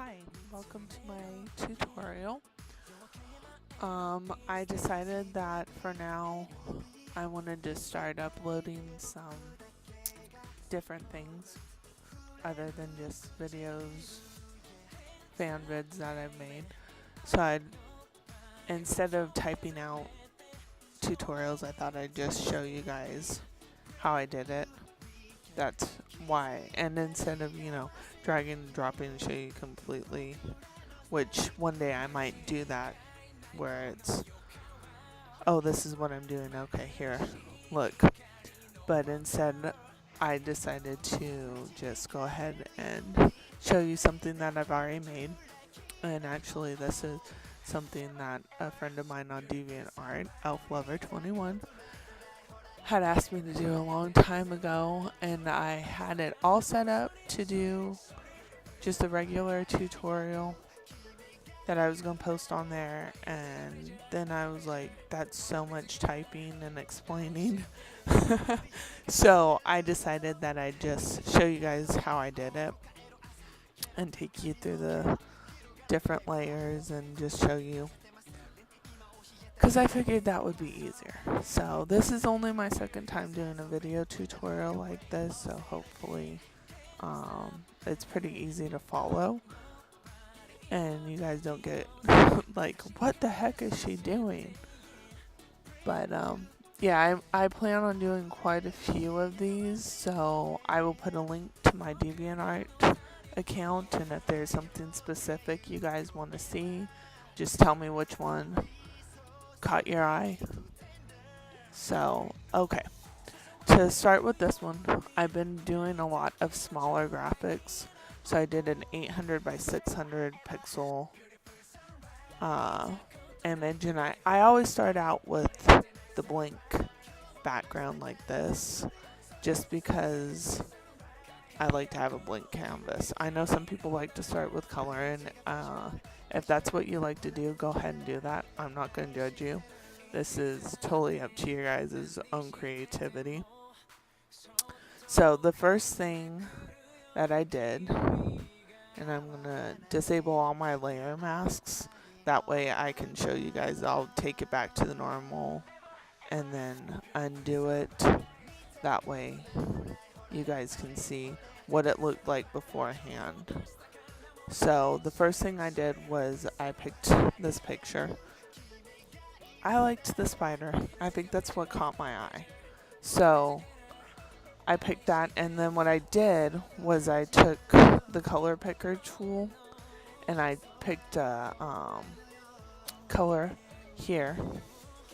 Hi, welcome to my tutorial. I decided that for now I wanted to start uploading some different things other than just videos, fan vids that I've made. So instead of typing out tutorials, I thought I'd just show you guys how I did it. That's why. And instead of, dragging and dropping and show you completely, which one day I might do that where it's, oh, this is what I'm doing. Okay, here, look. But instead, I decided to just go ahead and show you something that I've already made. And actually, this is something that a friend of mine on DeviantArt, ElfLover21, had asked me to do a long time ago. And I had it all set up to do just a regular tutorial that I was going to post on there, and then I was like, that's so much typing and explaining. So I decided that I'd just show you guys how I did it and take you through the different layers and just show you, because I figured that would be easier. So this is only my second time doing a video tutorial like this, so hopefully it's pretty easy to follow and you guys don't get like, what the heck is she doing? But yeah, I plan on doing quite a few of these, so I will put a link to my DeviantArt account, and if there's something specific you guys want to see, just tell me which one caught your eye. So, okay. To start with this one, I've been doing a lot of smaller graphics. So I did an 800 by 600 pixel image, and I always start out with the blank background like this, just because I like to have a blank canvas. I know some people like to start with color, and if that's what you like to do, go ahead and do that. I'm not going to judge you. This is totally up to your guys' own creativity. So the first thing that I did, and I'm going to disable all my layer masks. That way I can show you guys. I'll take it back to the normal and then undo it. That way you guys can see what it looked like beforehand. So the first thing I did was I picked this picture. I liked the spider. I think that's what caught my eye. So I picked that, and then what I did was I took the color picker tool and I picked a color here,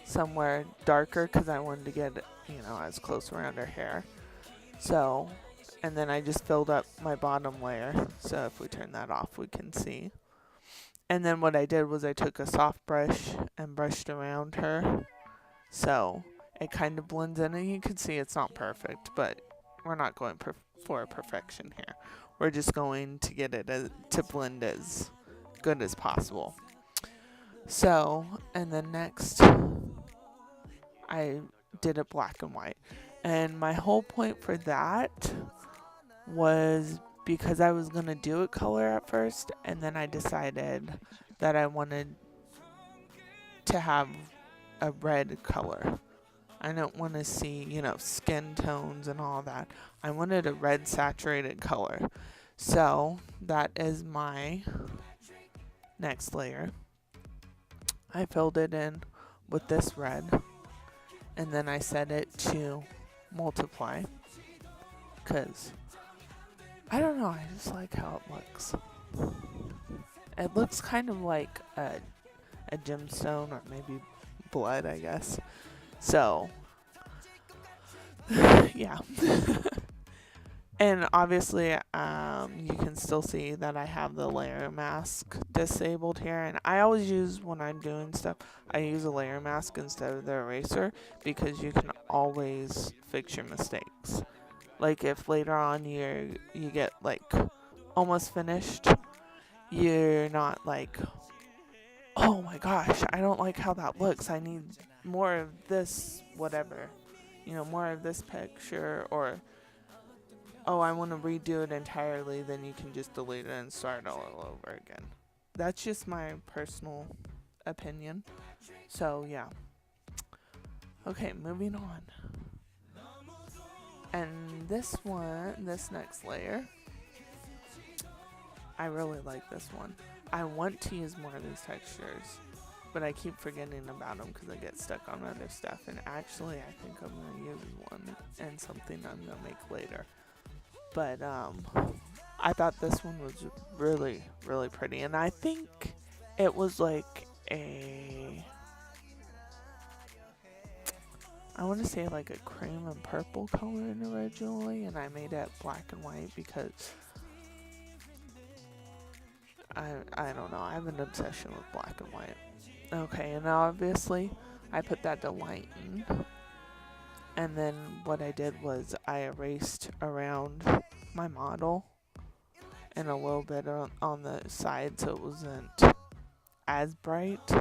somewhere darker, because I wanted to get, as close around her hair. So, and then I just filled up my bottom layer. So if we turn that off, we can see. And then what I did was I took a soft brush and brushed around her. So it kind of blends in, and you can see it's not perfect, but we're not going for perfection here. We're just going to get it to blend as good as possible. So, and then next, I did it black and white. And my whole point for that was because I was going to do it color at first, and then I decided that I wanted to have a red color. I don't want to see, skin tones and all that. I wanted a red saturated color. So that is my next layer. I filled it in with this red, and then I set it to multiply, because I don't know, I just like how it looks. It looks kind of like a gemstone, or maybe blood, I guess. So yeah. And obviously, you can still see that I have the layer mask disabled here. And I always use, when I'm doing stuff, I use a layer mask instead of the eraser, because you can always fix your mistakes. Like if later on you get like almost finished, you're not like, oh my gosh, I don't like how that looks. I need more of this, whatever. More of this picture, or oh, I want to redo it entirely, then you can just delete it and start all over again. That's just my personal opinion. So, yeah. Okay, moving on. And this next layer, I really like this one. I want to use more of these textures, but I keep forgetting about them because I get stuck on other stuff. And actually, I think I'm going to use one and something I'm going to make later. But I thought this one was really, really pretty. And I think it was like I want to say like a cream and purple color originally, and I made it black and white because I don't know, I have an obsession with black and white. Okay, and obviously I put that to lighten, and then what I did was I erased around my model and a little bit on the side so it wasn't as bright.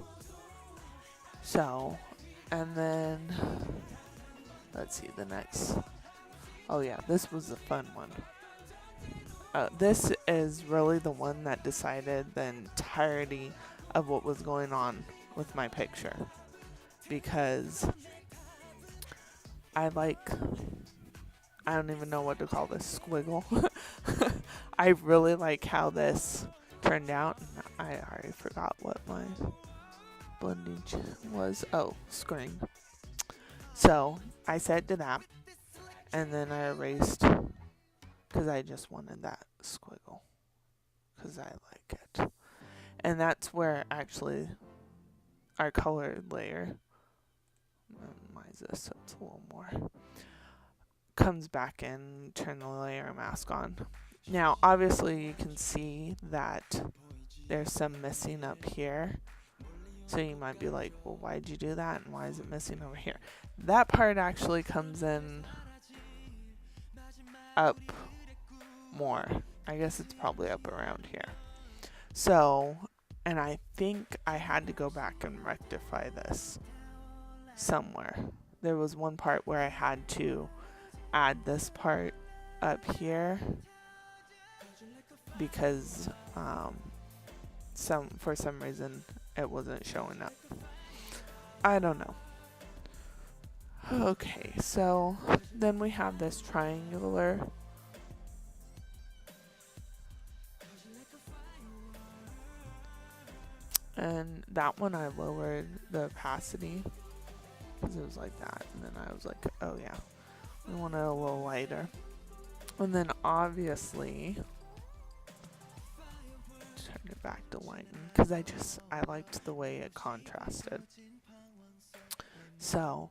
So, and then let's see the next. Oh yeah, this was a fun one. This is really the one that decided the entirety of what was going on with my picture, because I don't even know what to call this squiggle. I really like how this turned out. I already forgot what my blending was. Oh, screen. So I set to that, and then I erased because I just wanted that squiggle because I like it. And that's where actually our colored layer, minimize this so it's a little more, comes back in, turn the layer mask on. Now obviously you can see that there's some missing up here. So you might be like, well, why'd you do that? And why is it missing over here? That part actually comes in up more. I guess it's probably up around here. So, and I think I had to go back and rectify this somewhere. There was one part where I had to add this part up here because for some reason it wasn't showing up. I don't know. Okay, so then we have this triangular. And that one I lowered the opacity because it was like that. And then I was like, oh yeah, we want it a little lighter. And then obviously turned it back to lighten because I liked the way it contrasted. So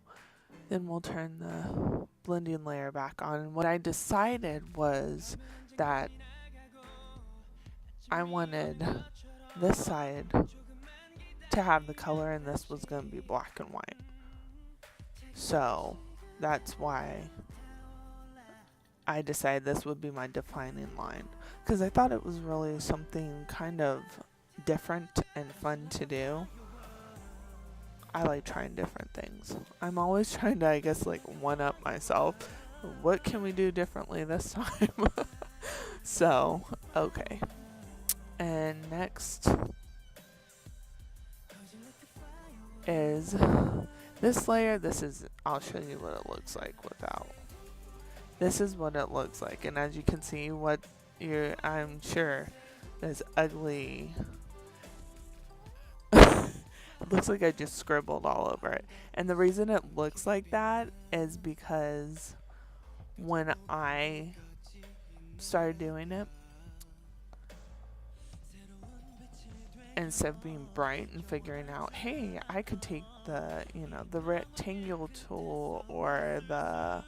then we'll turn the blending layer back on. And what I decided was that I wanted this side to have the color and this was going to be black and white. So that's why I decided this would be my defining line, because I thought it was really something kind of different and fun to do. I like trying different things. I'm always trying to, I guess, like one up myself. What can we do differently this time? So, okay. And next is this layer. I'll show you what it looks like without. This is what it looks like, and as you can see, I'm sure is ugly. It looks like I just scribbled all over it. And the reason it looks like that is because when I started doing it, instead of being bright and figuring out, hey, I could take the rectangle tool or the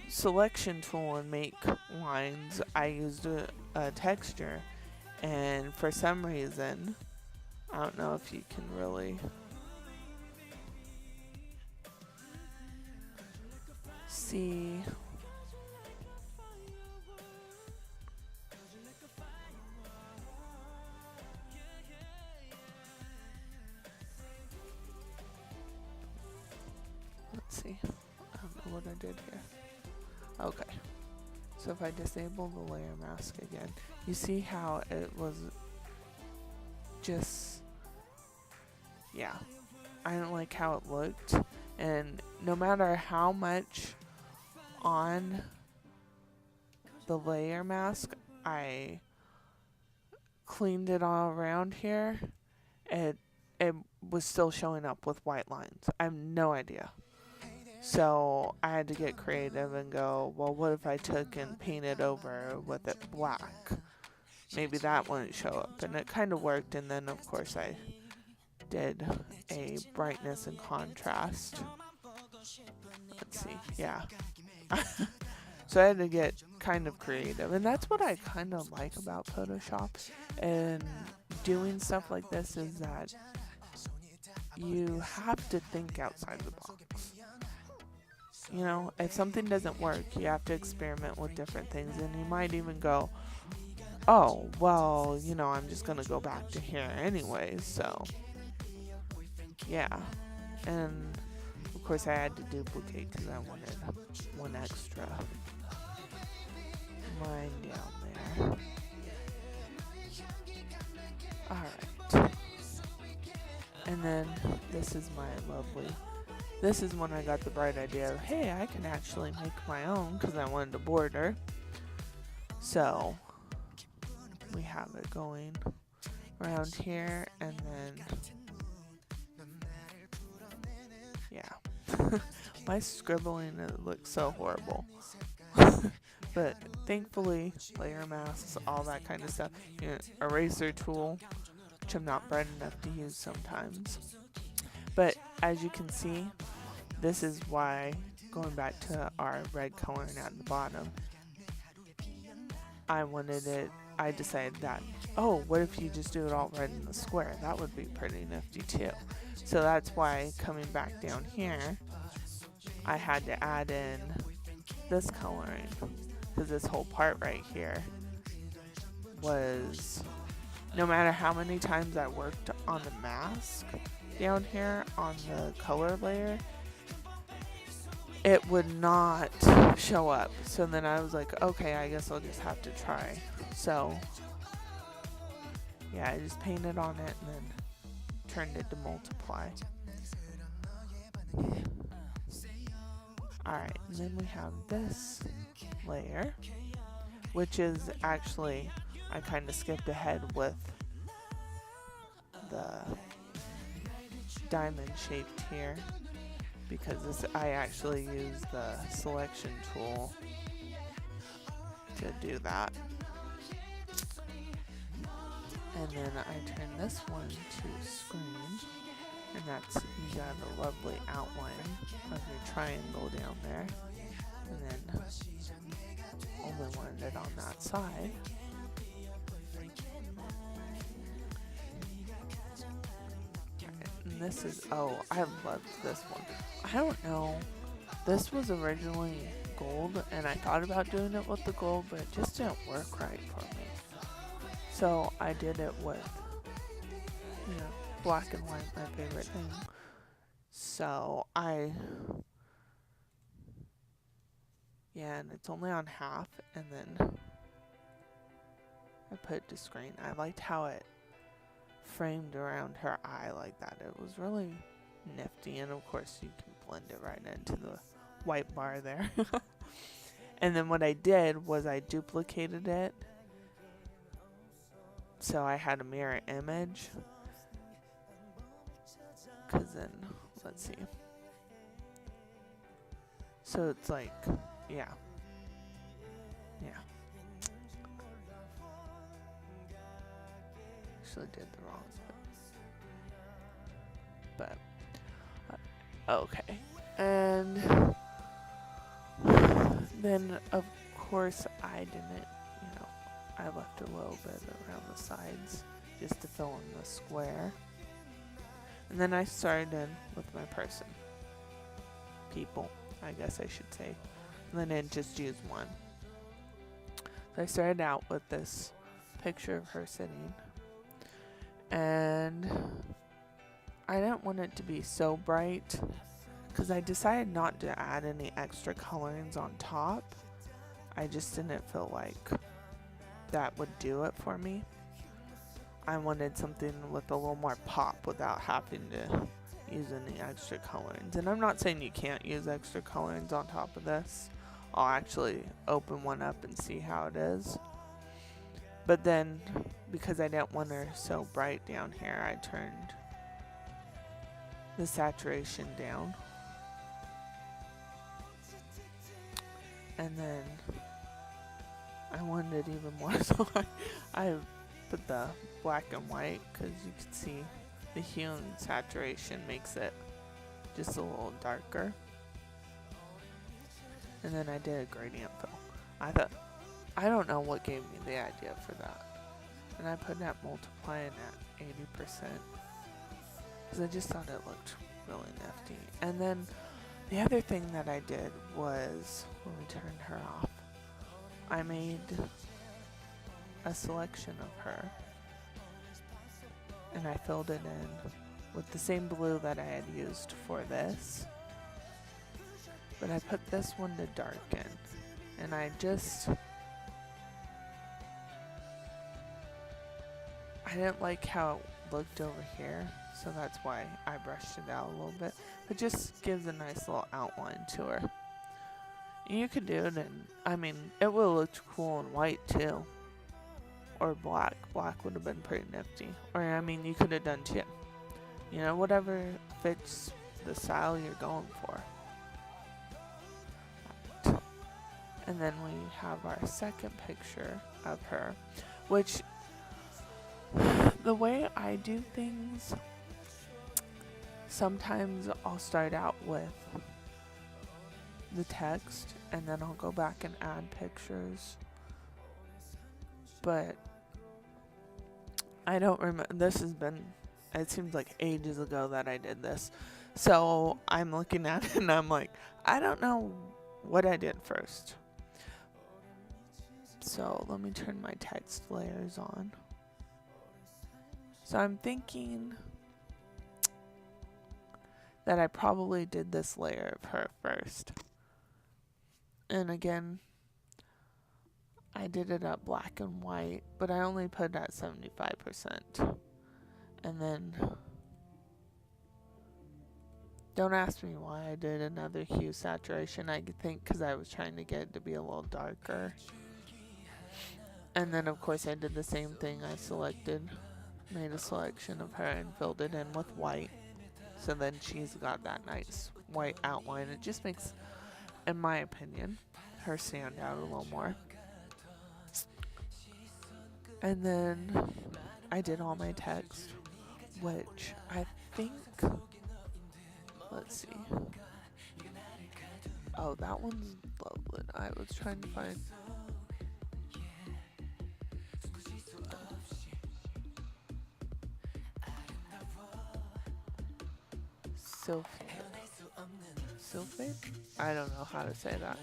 selection tool and make lines, I used a texture. And for some reason, I don't know if you can really see. Let's see. what I did here. Okay. So if I disable the layer mask again, you see how it was just, yeah. I didn't like how it looked. And no matter how much on the layer mask I cleaned it all around here, it was still showing up with white lines. I have no idea. So I had to get creative and go, well, what if I took and painted over with it black? Maybe that wouldn't show up. And it kind of worked. And then, of course, I did a brightness and contrast. Let's see. Yeah. So I had to get kind of creative. And that's what I kind of like about Photoshop and doing stuff like this, is that you have to think outside the box. You know, if something doesn't work, you have to experiment with different things. And you might even go, oh, well, you know, I'm just going to go back to here anyways. So, yeah. And, of course, I had to duplicate because I wanted one extra line down there. Alright. And then this is my lovely... This is when I got the bright idea of, hey, I can actually make my own, because I wanted a border. So, we have it going around here, and then, yeah. My scribbling, it looks so horrible. But thankfully, layer masks, all that kind of stuff. You know, eraser tool, which I'm not bright enough to use sometimes. But as you can see, this is why, going back to our red coloring at the bottom, I decided that, oh, what if you just do it all red in the square? That would be pretty nifty too. So that's why, coming back down here, I had to add in this coloring, because this whole part right here was, no matter how many times I worked on the mask down here on the color layer, it would not show up. So then I was like, okay, I guess I'll just have to try. So yeah, I just painted on it and then turned it to multiply. Alright, and then we have this layer, which is actually, I kind of skipped ahead with the diamond shaped here, because this, I actually use the selection tool to do that. And then I turn this one to screen, and that's, you got a lovely outline of your triangle down there, and then only wanted it on that side. And this is, oh, I loved this one. I don't know, this was originally gold, and I thought about doing it with the gold, but it just didn't work right for me. So I did it with, you know, black and white, my favorite thing. So yeah, and it's only on half, and then I put it to screen. I liked how it framed around her eye like that. It was really nifty, and of course you can blend it right into the white bar there. And then what I did was I duplicated it, so I had a mirror image, because then, let's see, so it's like, yeah, actually did the wrong but okay. And then of course I didn't, you know, I left a little bit around the sides just to fill in the square. And then I started in with my person. People, I guess I should say. And then I just used one. So I started out with this picture of her sitting. And I didn't want it to be so bright, because I decided not to add any extra colorings on top. I just didn't feel like that would do it for me. I wanted something with a little more pop without having to use any extra colorings. And I'm not saying you can't use extra colorings on top of this. I'll actually open one up and see how it is. But then, because I didn't want her so bright down here, I turned the saturation down. And then I wanted it even more, so I put the black and white, because you can see the hue and saturation makes it just a little darker. And then I did a gradient fill. I don't know what gave me the idea for that. And I put that multiplying at 80%. Because I just thought it looked really nifty. And then the other thing that I did was, when we turned her off, I made a selection of her. And I filled it in with the same blue that I had used for this. But I put this one to darken. And I didn't like how it looked over here, so that's why I brushed it out a little bit. It just gives a nice little outline to her. You could do it in, I mean, it would have looked cool in white too. Or black. Black would have been pretty nifty. Or, I mean, you could have done two. You know, whatever fits the style you're going for. And then we have our second picture of her, which, the way I do things, sometimes I'll start out with the text and then I'll go back and add pictures. But I don't remember, it seems like ages ago that I did this. So I'm looking at it and I'm like, I don't know what I did first. So let me turn my text layers on. So I'm thinking that I probably did this layer of her first. And again, I did it up black and white, but I only put it at 75%. And then, don't ask me why I did another hue saturation. I think because I was trying to get it to be a little darker. And then of course I did the same thing. I made a selection of her and filled it in with white. So then she's got that nice white outline. It just makes, in my opinion, her stand out a little more. And then I did all my text, which I think, let's see. Oh, that one's Loveland. I was trying to find. Sylphate? I don't know how to say that.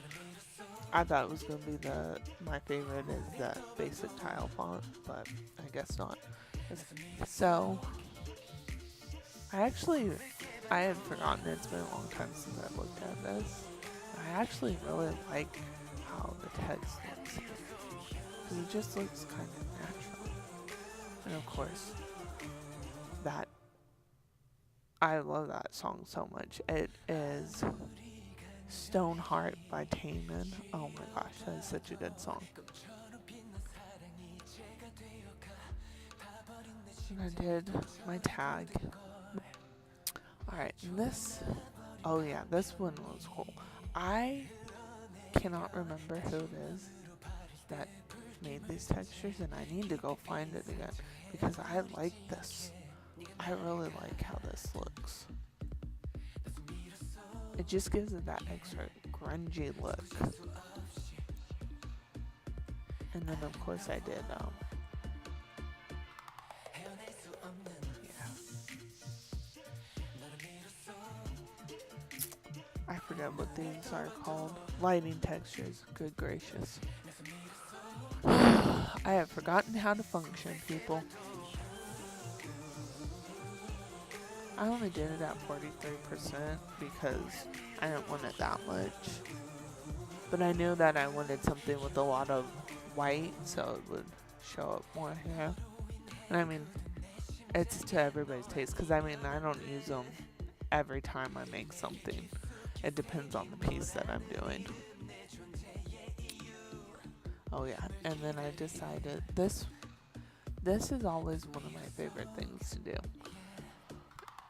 I thought it was going to be my favorite is the basic tile font, but I guess not. So, I had forgotten, it's been a long time since I looked at this. I actually really like how the text looks. Because it just looks kind of natural. And of course, I love that song so much. It is Stoneheart by Taemin. Oh my gosh, that is such a good song. And I did my tag. Alright, this one was cool. I cannot remember who it is that made these textures, and I need to go find it again because I like this. I really like how this looks. It just gives it that extra grungy look. And then of course I did, I forget what these are called. Lighting textures, good gracious. I have forgotten how to function, people. I only did it at 43% because I didn't want it that much. But I knew that I wanted something with a lot of white so it would show up more here. And I mean, it's to everybody's taste because I mean, I don't use them every time I make something. It depends on the piece that I'm doing. Oh yeah, and then I decided this is always one of my favorite things to do.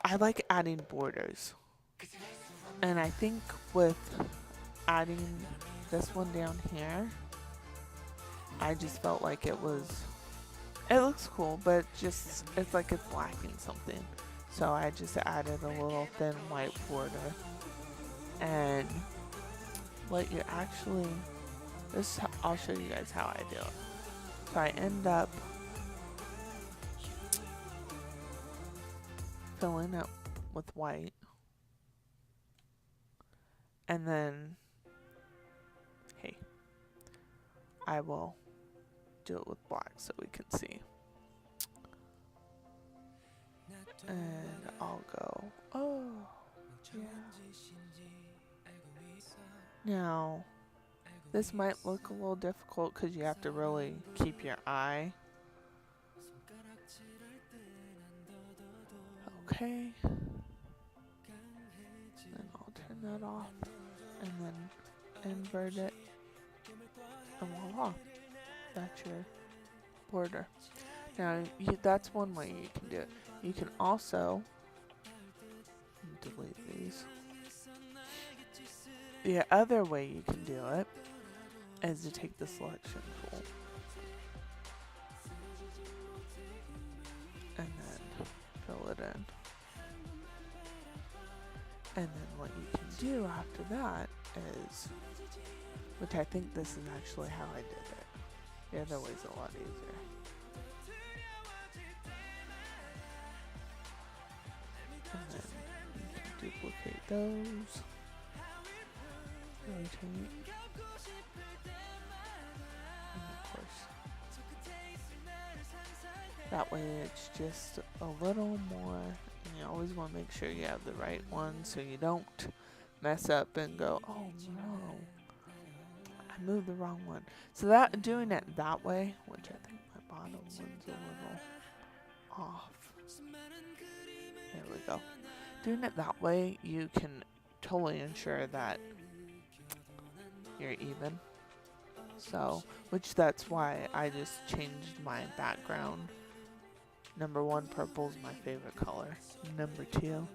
I like adding borders. And I think with adding this one down here, I just felt like it looks cool, but just, it's like it's lacking something. So I just added a little thin white border. And what you actually, I'll show you guys how I do it. So I end up filling it with white. And then, hey, I will do it with black so we can see. And I'll go, oh, yeah. Now, this might look a little difficult because you have to really keep your eye. Okay. Then I'll turn that off and then invert it. And voila, that's your border. Now, that's one way you can do it. You can also delete these. The other way you can do it is to take the selection tool and then fill it in. And then what you can do after that is, which I think this is actually how I did it. The other way's a lot easier. And then you can duplicate those. Rotate. And of course, that way it's just a little more. And you always want to make sure you have the right one so you don't mess up and go, oh no, I moved the wrong one. So that doing it that way, which I think my bottom one's a little off. There we go. Doing it that way, you can totally ensure that you're even. So, that's why I just changed my background. Number 1, purple is my favorite color. Number 2,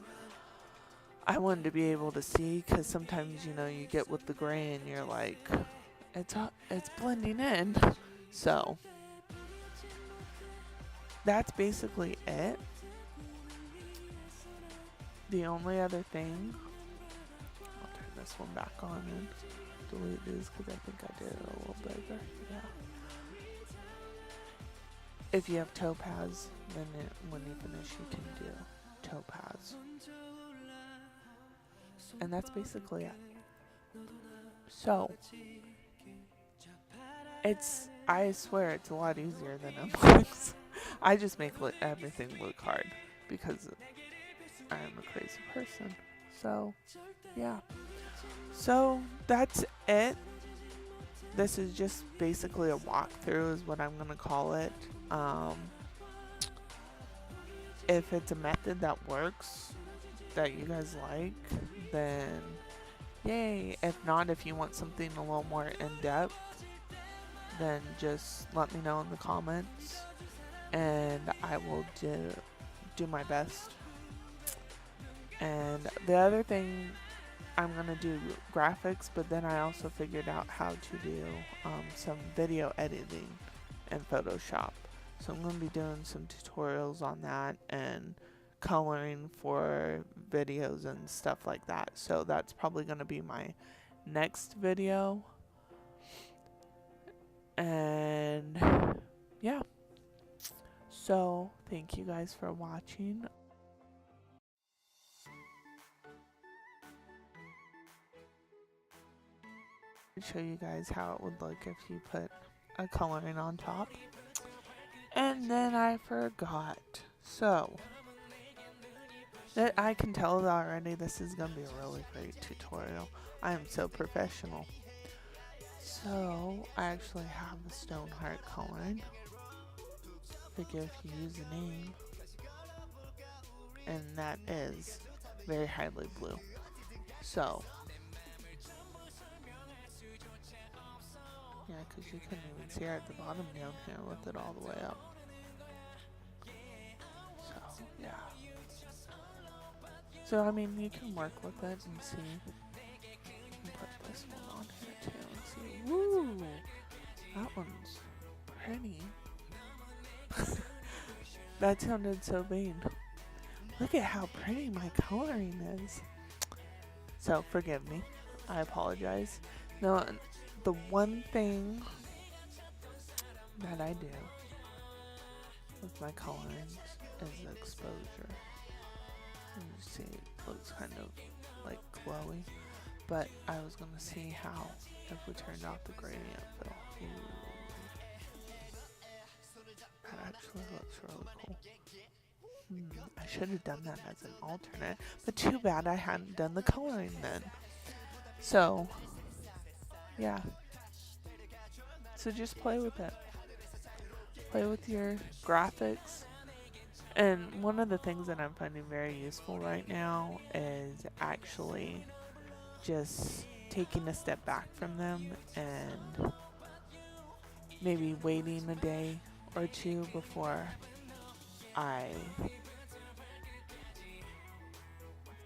I wanted to be able to see, because sometimes, you get with the gray and you're like, it's blending in. So, that's basically it. The only other thing, I'll turn this one back on and delete these because I think I did it a little bigger. Yeah. If you have topaz, then when you finish, you can do topaz. And that's basically it. So, I swear it's a lot easier than it looks. I just make everything look hard because I am a crazy person. So, yeah. So, that's it. This is just basically a walkthrough is what I'm going to call it. If it's a method that works, that you guys like, then yay. If not, if you want something a little more in-depth, then just let me know in the comments and I will do my best. And the other thing, I'm gonna do graphics, but then I also figured out how to do some video editing in Photoshop. So I'm gonna be doing some tutorials on that and coloring for videos and stuff like that. So that's probably gonna be my next video. And yeah. So thank you guys for watching. Show you guys how it would look if you put a coloring on top. And then I forgot. So That I can tell already this is going to be a really great tutorial. I am so professional. So, I actually have the Stoneheart coloring. Forgive if you use the name. And that is very highly blue. So, yeah, because you couldn't even see her at the bottom down here with it all the way up. So, yeah. So, I mean, you can work with it and see. And put this one on here too and see. Woo! That one's pretty. That sounded so mean. Look at how pretty my coloring is. So, forgive me. I apologize. No, the one thing that I do with my colorings is the exposure. And you see it looks kind of like glowy. But I was going to see how if we turned off the gradient fill. That actually looks really cool. I should have done that as an alternate, but too bad I hadn't done the coloring then. So, yeah. So just play with it. Play with your graphics. And one of the things that I'm finding very useful right now is actually just taking a step back from them and maybe waiting a day or two before I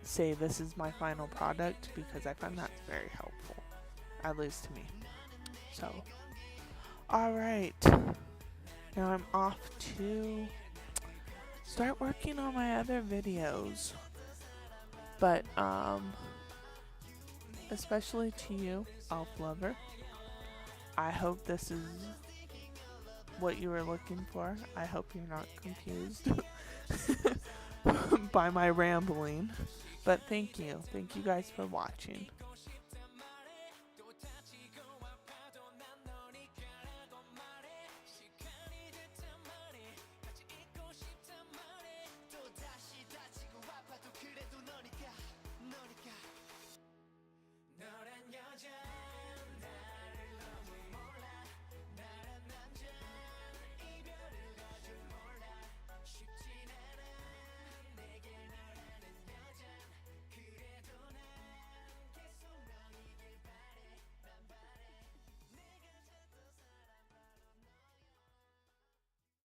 say this is my final product, because I find that's very helpful, at least to me. So, alright, now I'm off to start working on my other videos, but especially to you, Elf Lover, I hope this is what you were looking for. I hope you're not confused by my rambling. But thank you guys for watching.